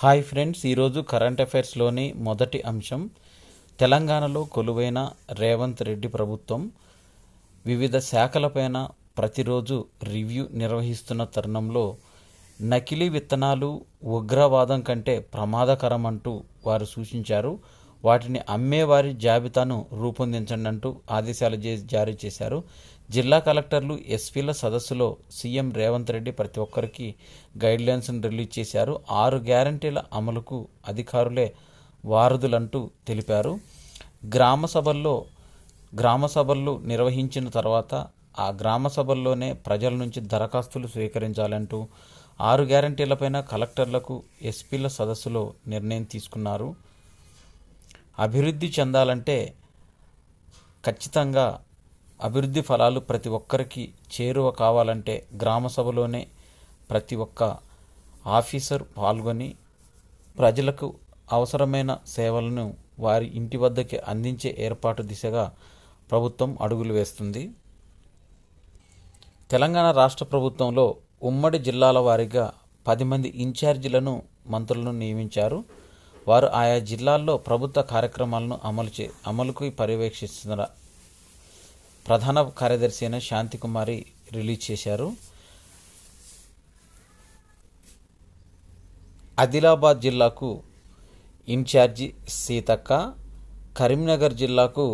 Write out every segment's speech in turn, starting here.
Hi friends, ఈరోజు current అఫైర్స్లోని మొదటి అంశం తెలంగాణలో కొలువైన రేవంత్ రెడ్డి ప్రభుత్వం వివిధ శాఖలపైన ప్రతిరోజు రివ్యూ నిర్వహిస్తున్న తరుణంలో నకిలీ విత్తనాలు ఉగ్రవాదం కంటే ప్రమాదకరం అంటూ వారు సూచించారు. వాటిని అమ్మేవారి జాబితాను రూపొందించండి అంటూ ఆదేశాలు జారీ చేశారు. జిల్లా కలెక్టర్లు, ఎస్పీల సదస్సులో సీఎం రేవంత్ రెడ్డి ప్రతి ఒక్కరికి గైడ్లైన్స్ను రిలీజ్ చేశారు. 6 గ్యారంటీల అమలుకు అధికారులే వారధులంటూ తెలిపారు. గ్రామ సభల్లో నిర్వహించిన తర్వాత ఆ గ్రామ సభల్లోనే ప్రజల నుంచి దరఖాస్తులు స్వీకరించాలంటూ 6 గ్యారంటీలపైన కలెక్టర్లకు, ఎస్పీల సదస్సులో నిర్ణయం తీసుకున్నారు. అభివృద్ధి చెందాలంటే ఖచ్చితంగా అభివృద్ధి ఫలాలు ప్రతి ఒక్కరికి చేరువ కావాలంటే గ్రామ సభలోనే ప్రతి ఒక్క ఆఫీసర్ పాల్గొని ప్రజలకు అవసరమైన సేవలను వారి ఇంటి వద్దకే అందించే ఏర్పాటు దిశగా ప్రభుత్వం అడుగులు వేస్తుంది. తెలంగాణ రాష్ట్ర ప్రభుత్వంలో ఉమ్మడి జిల్లాల వారీగా 10 మంది ఇన్ఛార్జీలను, మంత్రులను నియమించారు. వారు ఆయా జిల్లాల్లో ప్రభుత్వ కార్యక్రమాలను అమలుకు పర్యవేక్షిస్తున్న ప్రధాన కార్యదర్శి అయిన శాంతికుమారి రిలీజ్ చేశారు. ఆదిలాబాద్ జిల్లాకు ఇన్ఛార్జి సీతక్క, కరీంనగర్ జిల్లాకు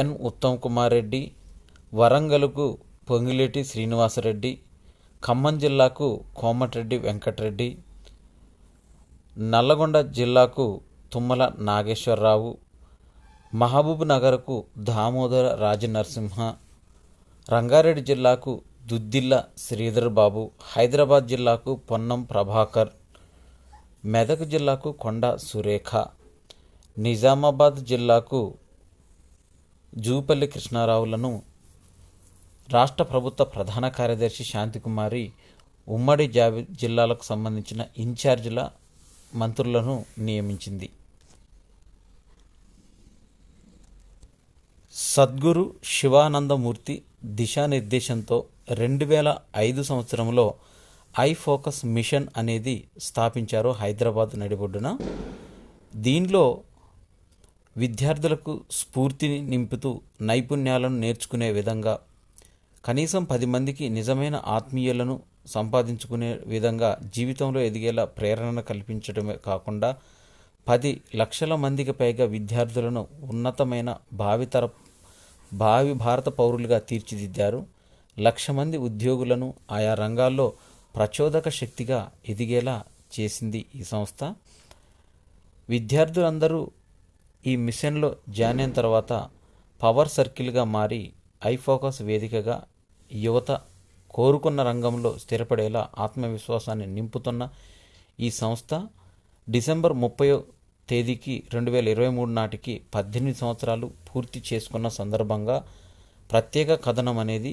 ఎన్ ఉత్తమ్ కుమార్ రెడ్డి, వరంగల్కు పొంగిలేటి శ్రీనివాసరెడ్డి, ఖమ్మం జిల్లాకు కోమటిరెడ్డి వెంకటరెడ్డి, నల్లగొండ జిల్లాకు తుమ్మల నాగేశ్వరరావు, మహబూబ్ నగర్కు దామోదర రాజనరసింహ, రంగారెడ్డి జిల్లాకు దుద్దిల్ల శ్రీధర్ బాబు, హైదరాబాద్ జిల్లాకు పొన్నం ప్రభాకర్, మెదక్ జిల్లాకు కొండ సురేఖ, నిజామాబాద్ జిల్లాకు జూపల్లి కృష్ణారావులను రాష్ట్ర ప్రభుత్వ ప్రధాన కార్యదర్శి శాంతికుమారి ఉమ్మడి జిల్లాలకు సంబంధించిన ఇన్ఛార్జీల మంత్రులను నియమించింది. సద్గురు శివానందమూర్తి దిశానిర్దేశంతో 2005 సంవత్సరంలో ఐ ఫోకస్ మిషన్ అనేది స్థాపించారు హైదరాబాద్ నడిబొడ్డున. దీనిలో విద్యార్థులకు స్ఫూర్తిని నింపుతూ నైపుణ్యాలను నేర్చుకునే విధంగా కనీసం 10 మందికి నిజమైన ఆత్మీయులను సంపాదించుకునే విధంగా జీవితంలో ఎదిగేలా ప్రేరణ కల్పించడమే కాకుండా 10 లక్షల మందికి పైగా విద్యార్థులను ఉన్నతమైన భావి భారత పౌరులుగా తీర్చిదిద్దారు. 1,00,000 మంది ఉద్యోగులను ఆయా రంగాల్లో ప్రచోదక శక్తిగా ఎదిగేలా చేసింది ఈ సంస్థ. విద్యార్థులందరూ ఈ మిషన్లో జాయిన్ అయిన తర్వాత పవర్ సర్కిల్గా మారి ఐఫోకస్ వేదికగా యువత కోరుకున్న రంగంలో స్థిరపడేలా ఆత్మవిశ్వాసాన్ని నింపుతున్న ఈ సంస్థ డిసెంబర్ 30వ తేదీకి 2023 నాటికి 18 సంవత్సరాలు పూర్తి చేసుకున్న సందర్భంగా ప్రత్యేక కథనం అనేది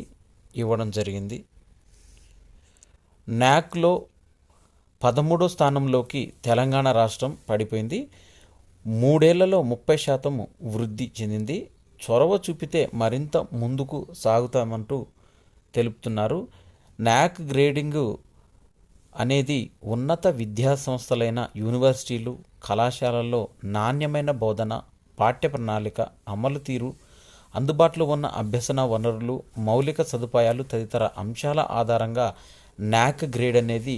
ఇవ్వడం జరిగింది. న్యాక్లో 13వ స్థానంలోకి తెలంగాణ రాష్ట్రం పడిపోయింది. 3 ఏళ్లలో 30% వృద్ధి చెందింది. చొరవ చూపితే మరింత ముందుకు సాగుతామంటూ తెలుపుతున్నారు. న్యాక్ గ్రేడింగ్ అనేది ఉన్నత విద్యా సంస్థలైన యూనివర్సిటీలు, కళాశాలల్లో నాణ్యమైన బోధన, పాఠ్య ప్రణాళిక అమలు తీరు, అందుబాటులో ఉన్న అభ్యసన వనరులు, మౌలిక సదుపాయాలు తదితర అంశాల ఆధారంగా న్యాక్ గ్రేడ్ అనేది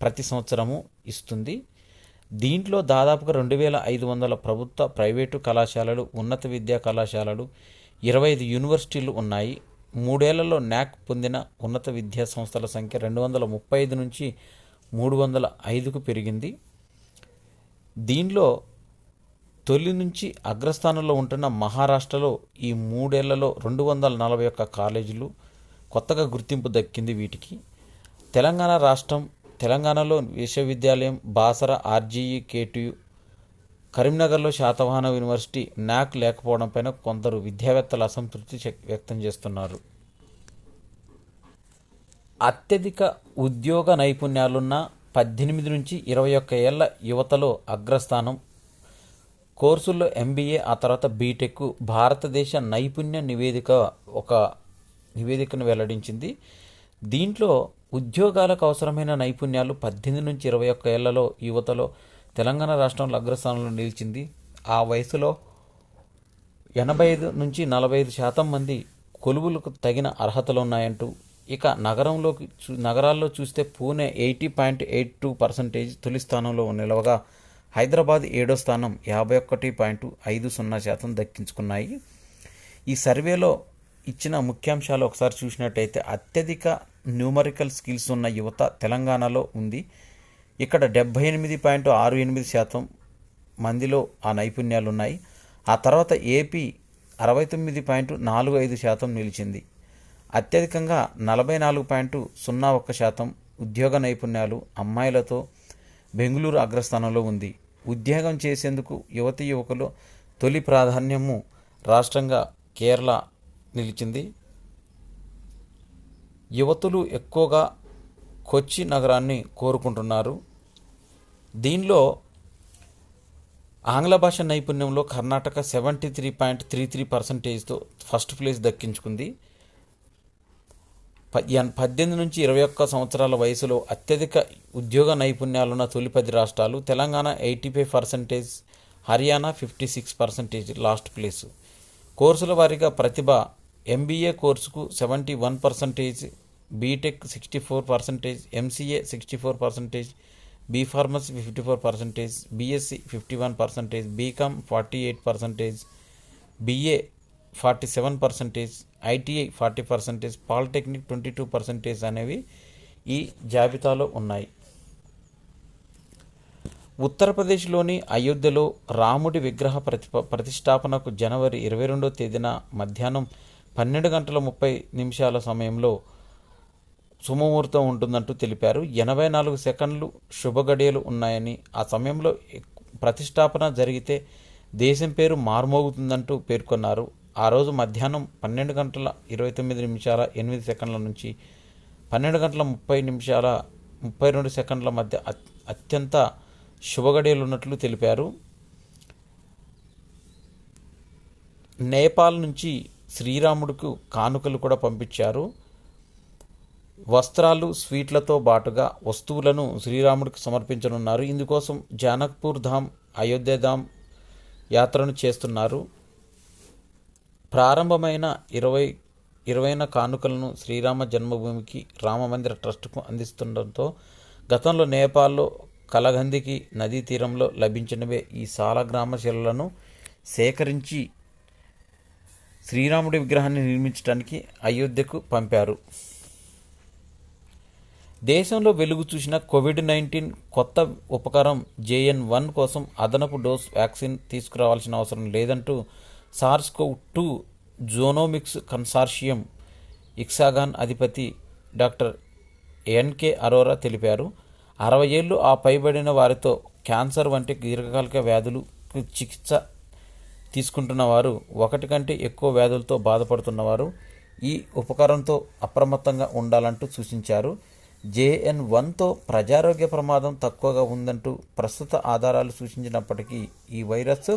ప్రతి సంవత్సరము ఇస్తుంది. దీంట్లో దాదాపుగా 2,500 ప్రభుత్వ, ప్రైవేటు కళాశాలలు, ఉన్నత విద్యా కళాశాలలు, 25 యూనివర్సిటీలు ఉన్నాయి. 3 ఏళ్లలో న్యాక్ పొందిన ఉన్నత విద్యా సంస్థల సంఖ్య 235 నుంచి 305కు పెరిగింది. దీనిలో తొలి నుంచి అగ్రస్థానంలో ఉంటున్న మహారాష్ట్రలో ఈ 3 ఏళ్లలో 241 కాలేజీలు కొత్తగా గుర్తింపు దక్కింది వీటికి. తెలంగాణలో విశ్వవిద్యాలయం, బాసర ఆర్జీఈ, కేటీయూ, కరీంనగర్లో శాతవాహన యూనివర్సిటీ న్యాక్ లేకపోవడంపైన కొందరు విద్యావేత్తలు అసంతృప్తి వ్యక్తం చేస్తున్నారు. అత్యధిక ఉద్యోగ నైపుణ్యాలున్న 18 నుంచి 21 ఏళ్ల యువతలో అగ్రస్థానం. కోర్సుల్లో MBA, ఆ తర్వాత బీటెక్. భారతదేశ నైపుణ్య నివేదిక ఒక నివేదికను వెల్లడించింది. దీంట్లో ఉద్యోగాలకు అవసరమైన నైపుణ్యాలు 18 నుంచి 21 ఏళ్లలో యువతలో తెలంగాణ రాష్ట్రంలో అగ్రస్థానంలో నిలిచింది. ఆ వయసులో 85 నుంచి 45% మంది కొలువులకు తగిన అర్హతలున్నాయంటూ. ఇక నగరాల్లో చూస్తే పూణే 80.82% తొలి స్థానంలో నిలవగా హైదరాబాద్ 7వ స్థానం 51.50% దక్కించుకున్నాయి. ఈ సర్వేలో ఇచ్చిన ముఖ్యాంశాలు ఒకసారి చూసినట్టయితే అత్యధిక న్యూమరికల్ స్కిల్స్ ఉన్న యువత తెలంగాణలో ఉంది. ఇక్కడ 78.68% మందిలో ఆ నైపుణ్యాలు ఉన్నాయి. ఆ తర్వాత ఏపీ 69.45% నిలిచింది. అత్యధికంగా 44.01% ఉద్యోగ నైపుణ్యాలు అమ్మాయిలతో బెంగళూరు అగ్రస్థానంలో ఉంది. ఉద్యోగం చేసేందుకు యువతీ యువకులు తొలి ప్రాధాన్యము రాష్ట్రంగా కేరళ నిలిచింది. యువతులు ఎక్కువగా కొచ్చి నగరాన్ని కోరుకుంటున్నారు. దీనిలో ఆంగ్ల భాష నైపుణ్యంలో కర్ణాటక 73.33%తో ఫస్ట్ ప్లేస్ దక్కించుకుంది. 18 నుంచి 21 సంవత్సరాల వయసులో అత్యధిక ఉద్యోగ నైపుణ్యాలున్న తొలి 10 రాష్ట్రాలు తెలంగాణ 85%, హర్యానా 56% లాస్ట్ ప్లేసు. కోర్సుల వారీగా ప్రతిభ ఎంబీఏ కోర్సుకు 71%, BTech 64%, MCA 64%, B Pharmacy 54%, BSc 51%, BCom 48%, BA 47%, ITI 40%, polytechnic 22% అనేవి ఈ జాబితాలో ఉన్నాయి. ఉత్తరప్రదేశ్లోని అయోధ్యలో రాముడి విగ్రహ ప్రతిష్టాపనకు జనవరి 22వ తేదీన మధ్యాహ్నం 12:30 సమయంలో శుభముహూర్తం ఉంటుందంటూ తెలిపారు. 84 సెకండ్లు శుభగడియలు ఉన్నాయని, ఆ సమయంలో ప్రతిష్టాపన జరిగితే దేశం పేరు మార్మోగుతుందంటూ పేర్కొన్నారు. ఆ రోజు మధ్యాహ్నం 12:29:08 నుంచి 12:30:32 మధ్య అత్యంత శుభగడియలున్నట్లు తెలిపారు. నేపాల్ నుంచి శ్రీరాముడికి కానుకలు కూడా పంపించారు. వస్త్రాలు, స్వీట్లతో బాటుగా వస్తువులను శ్రీరాముడికి సమర్పించనున్నారు. ఇందుకోసం జానక్పూర్ ధామ్, అయోధ్యధామ్ యాత్రను చేస్తున్నారు. ప్రారంభమైన 20 కానుకలను శ్రీరామ జన్మభూమికి రామమందిర ట్రస్టుకు అందిస్తుండటంతో గతంలో నేపాల్లో కలగందికి నదీ తీరంలో లభించినవే ఈ సాలగ్రామ శిలలను సేకరించి శ్రీరాముడి విగ్రహాన్ని నిర్మించడానికి అయోధ్యకు పంపారు. దేశంలో వెలుగు చూసిన కోవిడ్-19 కొత్త ఉపకరం JN.1 కోసం అదనపు డోస్ వ్యాక్సిన్ తీసుకురావాల్సిన అవసరం లేదంటూ SARS-CoV-2 జోనోమిక్స్ కన్సార్షియం ఇక్సాగాన్ అధిపతి డాక్టర్ NK అరోరా తెలిపారు. 60 ఏళ్లు ఆ పైబడిన వారితో క్యాన్సర్ వంటి దీర్ఘకాలిక వ్యాధులకు చికిత్స తీసుకుంటున్న వారు, 1 కంటే ఎక్కువ వ్యాధులతో బాధపడుతున్నవారు ఈ ఉపకరణంతో అప్రమత్తంగా ఉండాలంటూ సూచించారు. JN.1తో ప్రజారోగ్య ప్రమాదం తక్కువగా ఉందంటూ ప్రస్తుత ఆధారాలు సూచించినప్పటికీ ఈ వైరస్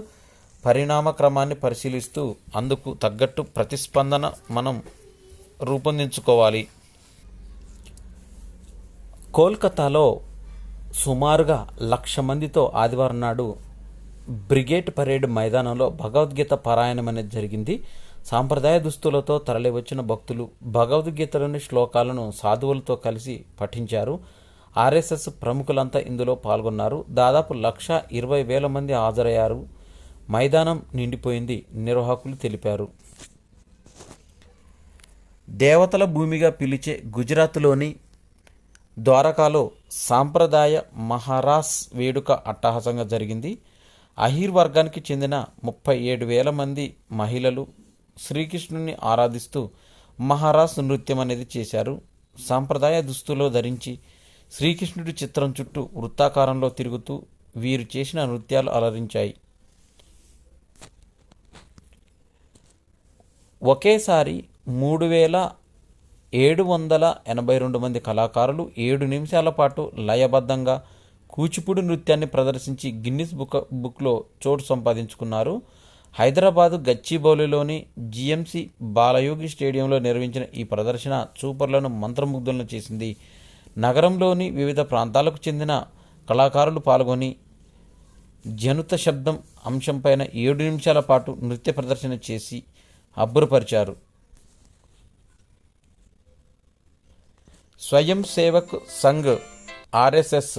పరిణామ క్రమాన్ని పరిశీలిస్తూ అందుకు తగ్గట్టు ప్రతిస్పందన మనం రూపొందించుకోవాలి. కోల్కతాలో సుమారుగా 1,00,000 మందితో ఆదివారం నాడు బ్రిగేడ్ పరేడ్ మైదానంలో భగవద్గీత పారాయణం అనేది జరిగింది. సాంప్రదాయ దుస్తులతో తరలివచ్చిన భక్తులు భగవద్గీతలోని శ్లోకాలను సాధువులతో కలిసి పఠించారు. ఆర్ఎస్ఎస్ ప్రముఖులంతా ఇందులో పాల్గొన్నారు. దాదాపు 1,20,000 మంది హాజరయ్యారు. మైదానం నిండిపోయింది, నిర్వాహకులు తెలిపారు. దేవతల భూమిగా పిలిచే గుజరాత్లోని ద్వారకాలో సాంప్రదాయ మహారాస్ వేడుక అట్టహాసంగా జరిగింది. అహీర్ వర్గానికి చెందిన 37,000 మంది మహిళలు శ్రీకృష్ణుని ఆరాధిస్తూ మహారాస్ నృత్యం అనేది చేశారు. సాంప్రదాయ దుస్తులు ధరించి శ్రీకృష్ణుడి చిత్రం చుట్టూ వృత్తాకారంలో తిరుగుతూ వీరు చేసిన నృత్యాలు అలరించాయి. ఒకేసారి 3,782 మంది కళాకారులు 7 నిమిషాల పాటు లయబద్ధంగా కూచిపూడి నృత్యాన్ని ప్రదర్శించి గిన్నిస్ బుక్లో చోటు సంపాదించుకున్నారు. హైదరాబాదు గచ్చిబౌలిలోని GMC బాలయోగి స్టేడియంలో నిర్వహించిన ఈ ప్రదర్శన చూపర్లను మంత్రముగ్ధులను చేసింది. నగరంలోని వివిధ ప్రాంతాలకు చెందిన కళాకారులు పాల్గొని జనుత శబ్దం అంశంపైన 7 నిమిషాల పాటు నృత్య ప్రదర్శన చేసి అబ్బురపరిచారు. స్వయం సేవక్ సంఘ్ ఆర్ఎస్ఎస్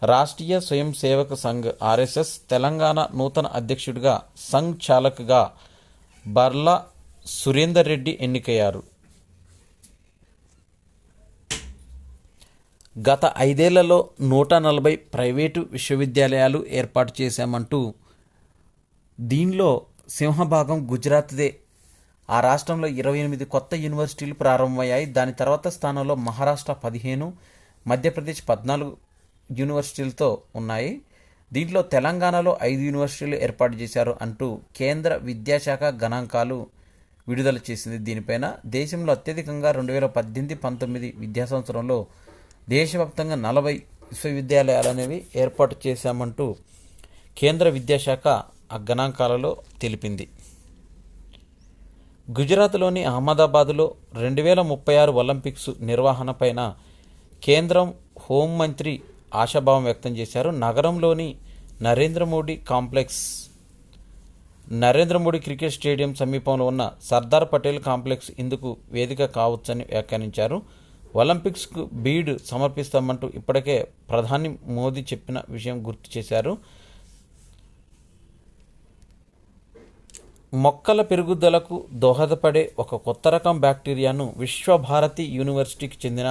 రాష్ట్రీయ స్వయం సేవక్ సంఘ్ ఆర్ఎస్ఎస్ తెలంగాణ నూతన అధ్యక్షుడిగా సంఘ్ చాలక్గా బర్లా సురేందర్ రెడ్డి ఎన్నికయ్యారు. గత 5 ఏళ్లలో 140 ప్రైవేటు విశ్వవిద్యాలయాలు ఏర్పాటు చేశామంటూ, దీనిలో సింహభాగం గుజరాత్దే. ఆ రాష్ట్రంలో 28 కొత్త యూనివర్సిటీలు ప్రారంభమయ్యాయి. దాని తర్వాత స్థానంలో మహారాష్ట్ర 15, మధ్యప్రదేశ్ 14 యూనివర్సిటీలతో ఉన్నాయి. దీంట్లో తెలంగాణలో 5 యూనివర్సిటీలు ఏర్పాటు చేశారు అంటూ కేంద్ర విద్యాశాఖ గణాంకాలు విడుదల చేసింది. దీనిపైన దేశంలో అత్యధికంగా 2018-19 విద్యా సంవత్సరంలో దేశవ్యాప్తంగా 40 విశ్వవిద్యాలయాలు అనేవి ఏర్పాటు చేశామంటూ కేంద్ర విద్యాశాఖ ఆ గణాంకాలలో తెలిపింది. గుజరాత్లోని అహ్మదాబాద్లో 2036 ఒలింపిక్స్ నిర్వహణపైన కేంద్రం హోంమంత్రి ఆశాభావం వ్యక్తం చేశారు. నగరంలోని నరేంద్ర మోడీ క్రికెట్ స్టేడియం సమీపంలో ఉన్న సర్దార్ పటేల్ కాంప్లెక్స్ ఇందుకు వేదిక కావచ్చని వ్యాఖ్యానించారు. ఒలింపిక్స్కు బీడ్ సమర్పిస్తామంటూ ఇప్పటికే ప్రధాని మోదీ చెప్పిన విషయం గుర్తు చేశారు. మొక్కల పెరుగుదలకు దోహదపడే ఒక కొత్త రకం బ్యాక్టీరియాను విశ్వభారతి యూనివర్సిటీకి చెందిన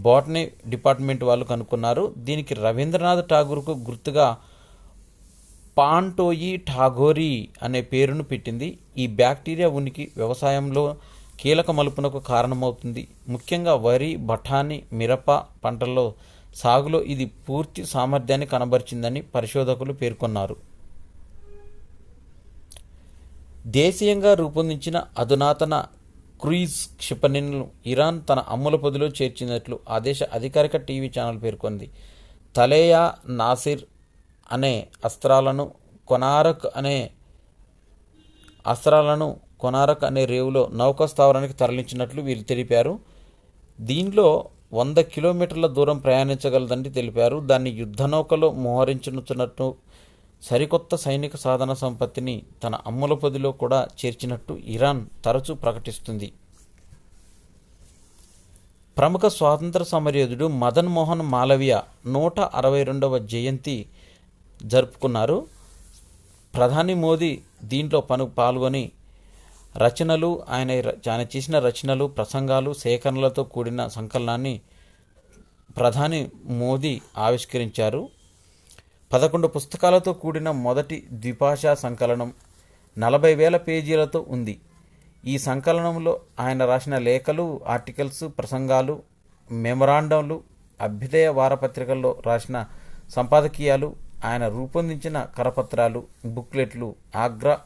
బాటనీ డిపార్ట్మెంట్ వాళ్ళు కనుక్కున్నారు. దీనికి రవీంద్రనాథ్ ఠాగూర్కు గుర్తుగా పాంటోయి ఠాగోరీ అనే పేరును పెట్టింది. ఈ బ్యాక్టీరియా ఉనికి వ్యవసాయంలో కీలక మలుపునకు కారణమవుతుంది. ముఖ్యంగా వరి, బఠానీ, మిరప పంటల్లో సాగులో ఇది పూర్తి సామర్థ్యాన్ని కనబరిచిందని పరిశోధకులు పేర్కొన్నారు. దేశీయంగా రూపొందించిన అధునాతన క్రూయిజ్ క్షిపణిలను ఇరాన్ తన అమ్ముల పొదిలో చేర్చినట్లు ఆ దేశ అధికారిక టీవీ ఛానల్ పేర్కొంది. తలేయా నాసిర్ అనే అస్త్రాలను కొనారక్ అనే రేవులో నౌకా స్థావరానికి తరలించినట్లు వీళ్ళు తెలిపారు. దీనిలో 100 కిలోమీటర్ల దూరం ప్రయాణించగలదని తెలిపారు. దాన్ని యుద్ధ నౌకలో మోహరించుతున్నట్టు, సరికొత్త సైనిక సాధన సంపత్తిని తన అమ్ముల పొదిలో కూడా చేర్చినట్టు ఇరాన్ తరచూ ప్రకటిస్తుంది. ప్రముఖ స్వాతంత్ర సమరయోధుడు మదన్ మోహన్ మాలవీయ 162వ జయంతి జరుపుకున్నారు. ప్రధాని మోదీ దీంట్లో పాల్గొని రచనలు, ఆయన చేసిన రచనలు, ప్రసంగాలు, సేకరణలతో కూడిన సంకలనాన్ని ప్రధాని మోదీ ఆవిష్కరించారు. 11 పుస్తకాలతో కూడిన మొదటి ద్విభాషా సంకలనం 40,000 పేజీలతో ఉంది. ఈ సంకలనంలో ఆయన రాసిన లేఖలు, ఆర్టికల్స్, ప్రసంగాలు, మెమొరాండంలు, అభ్యుదయ వారపత్రికల్లో రాసిన సంపాదకీయాలు, ఆయన రూపొందించిన కరపత్రాలు, బుక్లెట్లు, ఆగ్రా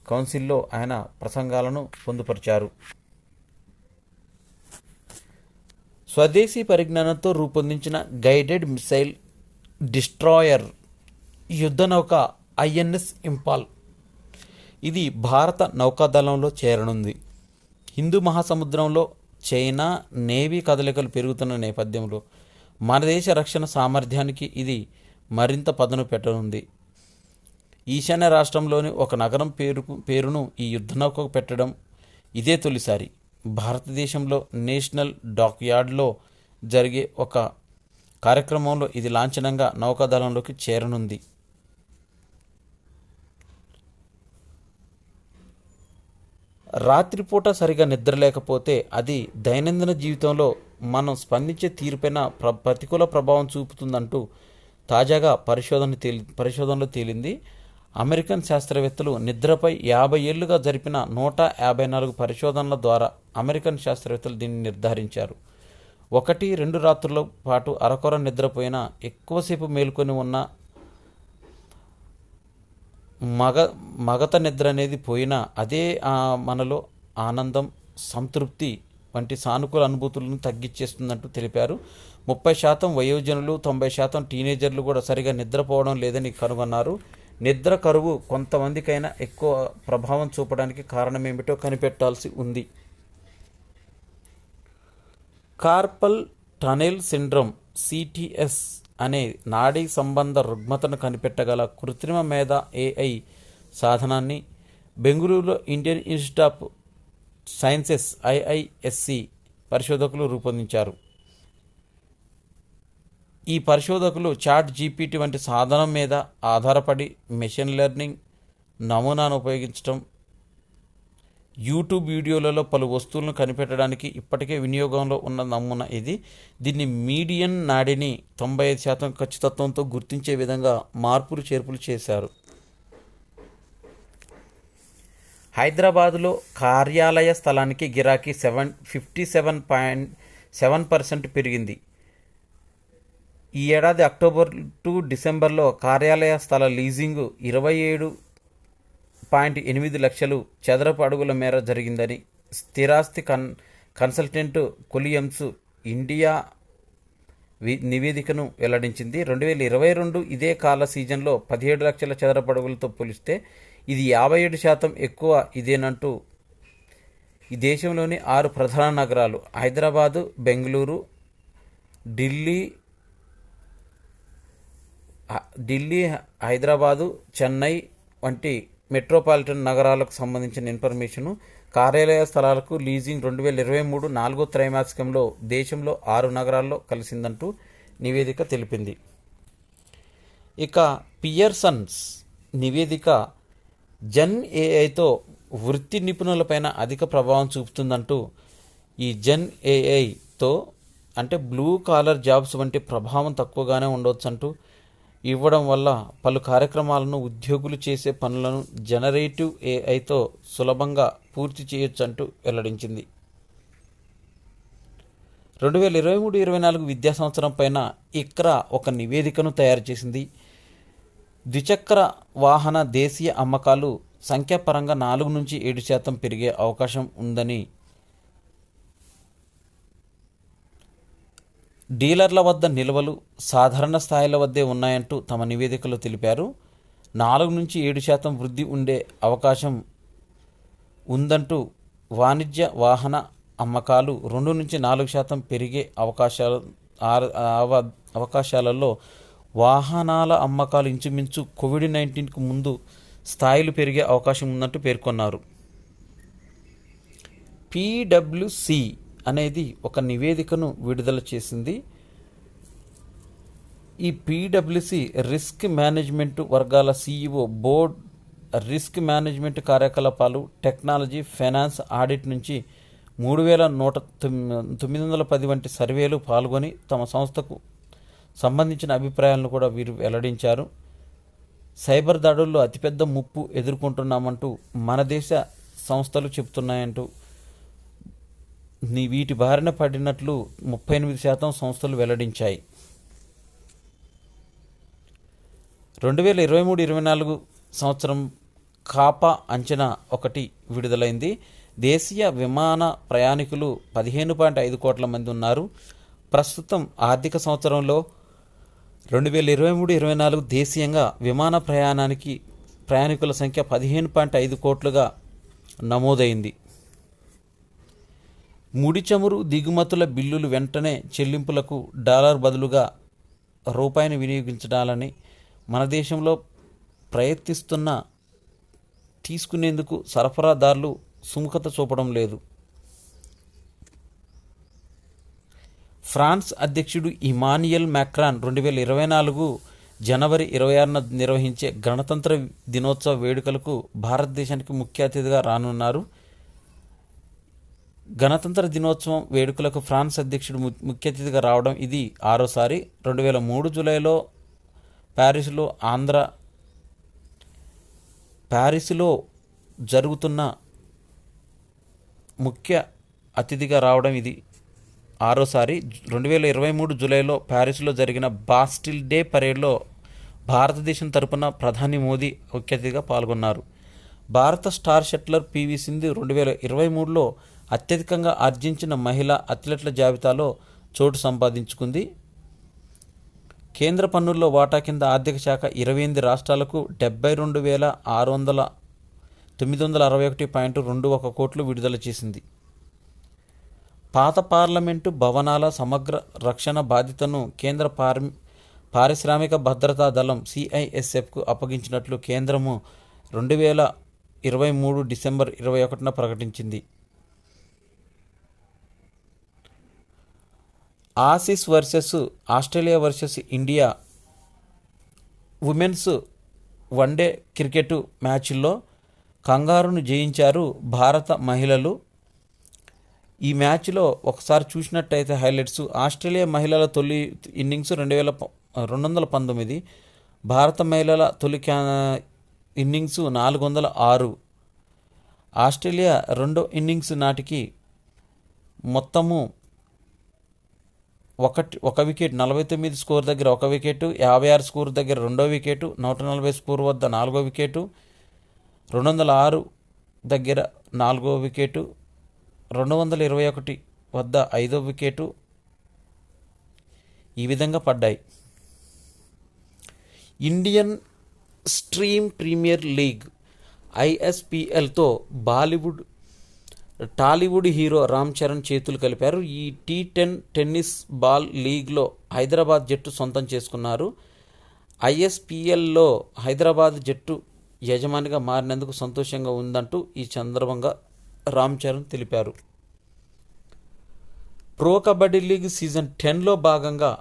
కౌన్సిల్లో ఆయన ప్రసంగాలను పొందుపరిచారు. స్వదేశీ పరిజ్ఞానంతో రూపొందించిన గైడెడ్ మిసైల్ డిస్ట్రాయర్ యుద్ధ నౌక ఐఎన్ఎస్ ఇంపాల్ ఇది భారత నౌకాదళంలో చేరనుంది. హిందూ మహాసముద్రంలో చైనా నేవీ కదలికలు పెరుగుతున్న నేపథ్యంలో మన దేశ రక్షణ సామర్థ్యానికి ఇది మరింత పదును పెట్టనుంది. ఈశాన్య రాష్ట్రంలోని ఒక నగరం పేరును ఈ యుద్ధ నౌకకు పెట్టడం ఇదే తొలిసారి. భారతదేశంలో నేషనల్ డాక్ యార్డ్లో జరిగే ఒక కార్యక్రమంలో ఇది లాంఛనంగా నౌకాదళంలోకి చేరనుంది. రాత్రిపూట సరిగా నిద్ర లేకపోతే అది దైనందిన జీవితంలో మనం స్పందించే తీరుపైన ప్రతికూల ప్రభావం చూపుతుందంటూ తాజాగా పరిశోధనలో తేలింది. అమెరికన్ శాస్త్రవేత్తలు నిద్రపై 50 ఏళ్లుగా జరిపిన 154 పరిశోధనల ద్వారా అమెరికన్ శాస్త్రవేత్తలు దీన్ని నిర్ధారించారు. 1-2 రాత్రుల పాటు అరకొర నిద్రపోయినా, ఎక్కువసేపు మేల్కొని ఉన్న మగత నిద్ర అనేది పోయినా అదే మనలో ఆనందం, సంతృప్తి వంటి సానుకూల అనుభూతులను తగ్గించేస్తుందంటూ తెలిపారు. 30% వయోజనులు, 90% టీనేజర్లు కూడా సరిగా నిద్రపోవడం లేదని కనుగొన్నారు. నిద్ర కరువు కొంతమందికైనా ఎక్కువ ప్రభావం చూపడానికి కారణమేమిటో కనిపెట్టాల్సి ఉంది. కార్పల్ టనెల్ సిండ్రోమ్ సిటిఎస్ అనే నాడీ సంబంధ రుగ్మతను కనిపెట్టగల కృత్రిమ మేధ ఏఐ సాధనాన్ని బెంగళూరులో Indian institute of sciences IISc పరిశోధకులు రూపొందించారు. ఈ పరిశోధకులు చాట్ జీపీటీ వంటి సాధనం మీద ఆధారపడి మెషిన్ లెర్నింగ్ నమూనాను ఉపయోగించడం, యూట్యూబ్ వీడియోలలో పలు వస్తువులను కనిపెట్టడానికి ఇప్పటికే వినియోగంలో ఉన్న నమూనా ఇది. దీన్ని మీడియన్ నాడిని 95% ఖచ్చితత్వంతో గుర్తించే విధంగా మార్పులు చేర్పులు చేశారు. హైదరాబాదులో కార్యాలయ స్థలానికి గిరాకీ 57.7% పెరిగింది. ఈ ఏడాది అక్టోబర్ టు డిసెంబర్లో కార్యాలయ స్థల లీజింగు 27.8 లక్షలు చదరపు అడుగుల మేర జరిగిందని స్థిరాస్తి కన్సల్టెంట్ కొలియమ్స్ ఇండియా నివేదికను వెల్లడించింది. 2022 ఇదే కాల సీజన్లో 17 లక్షల చదరపు అడుగులతో పోలిస్తే ఇది 57% ఎక్కువ. ఇదేనంటూ ఈ దేశంలోని 6 ప్రధాన నగరాలు హైదరాబాదు, బెంగళూరు, ఢిల్లీ, హైదరాబాదు, చెన్నై వంటి మెట్రోపాలిటన్ నగరాలకు సంబంధించిన ఇన్ఫర్మేషను. కార్యాలయ స్థలాలకు లీజింగ్ 2023 4వ త్రైమాసికంలో దేశంలో 6 నగరాల్లో కలిసిందంటూ నివేదిక తెలిపింది. ఇక పియర్సన్స్ నివేదిక జెన్ ఏఐతో వృత్తి నిపుణులపైన అధిక ప్రభావం చూపుతుందంటూ ఈ జెన్ ఏఐతో అంటే బ్లూ కాలర్ జాబ్స్ వంటి ప్రభావం తక్కువగానే ఉండవచ్చంటూ ఇవ్వడం వల్ల పలు కార్యక్రమాలను ఉద్యోగులు చేసే పనులను జనరేటివ్ ఏఐతో సులభంగా పూర్తి చేయొచ్చంటూ వెల్లడించింది. 2023-24 విద్యా సంవత్సరం పైన ఇక్రా ఒక నివేదికను తయారు చేసింది. ద్విచక్ర వాహన దేశీయ అమ్మకాలు సంఖ్యాపరంగా 4-7% పెరిగే అవకాశం ఉందని డీలర్ల వద్ద నిల్వలు సాధారణ స్థాయిల వద్దే ఉన్నాయంటూ తమ నివేదికలో తెలిపారు. 4-7% వృద్ధి ఉండే అవకాశం ఉందంటూ వాణిజ్య వాహన అమ్మకాలు 2-4% పెరిగే అవకాశాలలో వాహనాల అమ్మకాలు ఇంచుమించు కోవిడ్-19కు ముందు స్థాయిలు పెరిగే అవకాశం ఉందంటూ పేర్కొన్నారు. పిడబ్ల్యూసి అనేది ఒక నివేదికను విడుదల చేసింది. ఈ పిడబ్ల్యూసి రిస్క్ మేనేజ్మెంట్ వర్గాల సిఇఓ బోర్డ్ రిస్క్ మేనేజ్మెంట్ కార్యకలాపాలు, టెక్నాలజీ, ఫైనాన్స్, ఆడిట్ నుంచి 3,910 వంటి సర్వేలు పాల్గొని తమ సంస్థకు సంబంధించిన అభిప్రాయాలను కూడా వీరు వెల్లడించారు. సైబర్ దాడుల్లో అతిపెద్ద ముప్పు ఎదుర్కొంటున్నామంటూ మన దేశ సంస్థలు చెబుతున్నాయంటూ వీటి బారిన పడినట్లు 38% సంస్థలు వెల్లడించాయి. 2023-24 సంవత్సరం కాపా అంచనా ఒకటి విడుదలైంది. దేశీయ విమాన ప్రయాణికులు 15.5 కోట్ల మంది ఉన్నారు. ప్రస్తుతం ఆర్థిక సంవత్సరంలో 2023-24 దేశీయంగా విమాన ప్రయాణికుల సంఖ్య 15.5 కోట్లుగా నమోదైంది. ముడి చమురు దిగుమతుల బిల్లులు వెంటనే చెల్లింపులకు డాలర్ బదులుగా రూపాయిని వినియోగించాలని మన దేశంలో ప్రయత్నిస్తున్న తీసుకునేందుకు సరఫరాదారులు సుముఖత చూపడం లేదు. ఫ్రాన్స్ అధ్యక్షుడు ఇమాన్యుయల్ మ్యాక్రాన్ 2024 జనవరి 26న నిర్వహించే గణతంత్ర దినోత్సవ వేడుకలకు భారతదేశానికి ముఖ్య అతిథిగా రానున్నారు. గణతంత్ర దినోత్సవం వేడుకలకు ఫ్రాన్స్ అధ్యక్షుడు ముఖ్య అతిథిగా రావడం ఇది 6సారి. 2003 జూలైలో ప్యారిస్లో జరుగుతున్న ముఖ్య అతిథిగా రావడం ఇది 6సారి. 2023 జూలైలో ప్యారిస్లో జరిగిన బాస్టిల్ డే పరేడ్లో భారతదేశం తరపున ప్రధాని మోదీ ముఖ్య అతిథిగా పాల్గొన్నారు. భారత స్టార్ షట్లర్ పివి సింధు 2023లో అత్యధికంగా ఆర్జించిన మహిళా అథ్లెట్ల జాబితాలో చోటు సంపాదించుకుంది. కేంద్ర పన్నుల్లో వాటా కింద ఆర్థిక శాఖ 28 రాష్ట్రాలకు 72,961.21 కోట్లు విడుదల చేసింది. పాత పార్లమెంటు భవనాల సమగ్ర రక్షణ బాధ్యతను కేంద్ర పారిశ్రామిక భద్రతా దళం సిఐఎస్ఎఫ్కు అప్పగించినట్లు కేంద్రము 2023 డిసెంబర్ 21న ప్రకటించింది. Aussies versus Australia versus India women's one day cricket మ్యాచ్ల్లో కంగారును జయించారు భారత మహిళలు. ఈ మ్యాచ్లో ఒకసారి చూసినట్టయితే హైలైట్స్: ఆస్ట్రేలియా మహిళల తొలి ఇన్నింగ్స్ 219, భారత మహిళల తొలి ఇన్నింగ్స్ 406. ఆస్ట్రేలియా రెండో ఇన్నింగ్స్ నాటికి మొత్తము ఒక వికెట్, 49 స్కోర్ దగ్గర ఒక వికెట్, 56 స్కోర్ దగ్గర రెండో వికెట్, 140 స్కోర్ వద్ద నాలుగో వికెట్, 206 దగ్గర నాలుగో వికెట్, 221 వద్ద ఐదో వికెట్ ఈ విధంగా పడ్డాయి. ఇండియన్ స్ట్రీమ్ ప్రీమియర్ లీగ్ ఐఎస్పిఎల్తో టాలీవుడ్ హీరో రామ్ చరణ్ చేతులు కలిపారు. ఈ T10 టెన్నిస్ బాల్ లీగ్లో హైదరాబాద్ జట్టు సొంతం చేసుకున్నారు. ఐఎస్పిఎల్లో హైదరాబాద్ జట్టు యజమానిగా మారినందుకు సంతోషంగా ఉందంటూ ఈ సందర్భంగా రామ్ చరణ్ తెలిపారు. ప్రో కబడ్డీ లీగ్ సీజన్ 10లో భాగంగా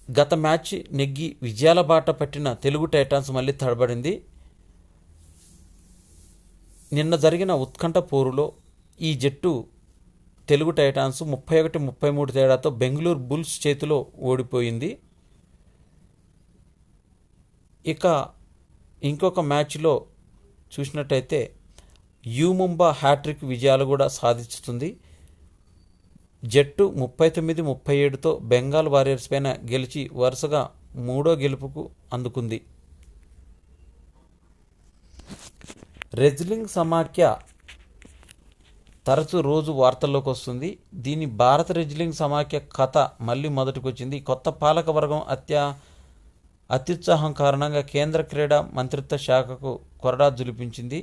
గత మ్యాచ్ నెగ్గి విజయాల బాట పట్టిన తెలుగు టైటాన్స్ మళ్ళీ తడబడింది. నిన్న జరిగిన ఉత్కంఠ పోరులో ఈ జట్టు తెలుగు టైటాన్స్ 31-33 తేడాతో బెంగళూరు బుల్స్ చేతిలో ఓడిపోయింది. ఇక ఇంకొక మ్యాచ్లో చూసినట్టయితే ముంబా హ్యాట్రిక్ విజయాలు కూడా సాధిస్తుంది. జట్టు 39-37తో బెంగాల్ వారియర్స్ పైన గెలిచి వరుసగా 3వ గెలుపుకు అందుకుంది. రెజ్లింగ్ సమాఖ్య తరచూ రోజు వార్తల్లోకి వస్తుంది. దీని భారత రెజ్లింగ్ సమాఖ్య కథ మళ్ళీ మొదటికొచ్చింది. కొత్త పాలక వర్గం అత్యుత్సాహం కారణంగా కేంద్ర క్రీడా మంత్రిత్వ శాఖకు కొరడా జులిపించింది.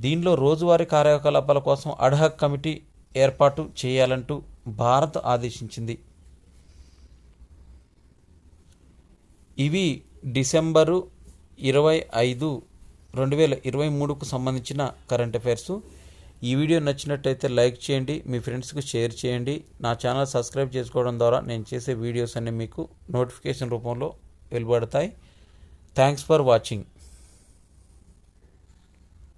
దీనిలో రోజువారీ కార్యకలాపాల కోసం అడ్హాక్ కమిటీ ఏర్పాటు చేయాలంటూ భారత్ ఆదేశించింది. ఇవి డిసెంబరు 25, 2023కు సంబంధించిన కరెంట్ అఫైర్స్. ఈ వీడియో నచ్చినట్టయితే లైక్ చేయండి, మీ ఫ్రెండ్స్కి షేర్ చేయండి. నా ఛానల్ సబ్స్క్రైబ్ చేసుకోవడం ద్వారా నేను చేసే వీడియోస్ అన్నీ మీకు నోటిఫికేషన్ రూపంలో వెలువడతాయి. Thanks for watching.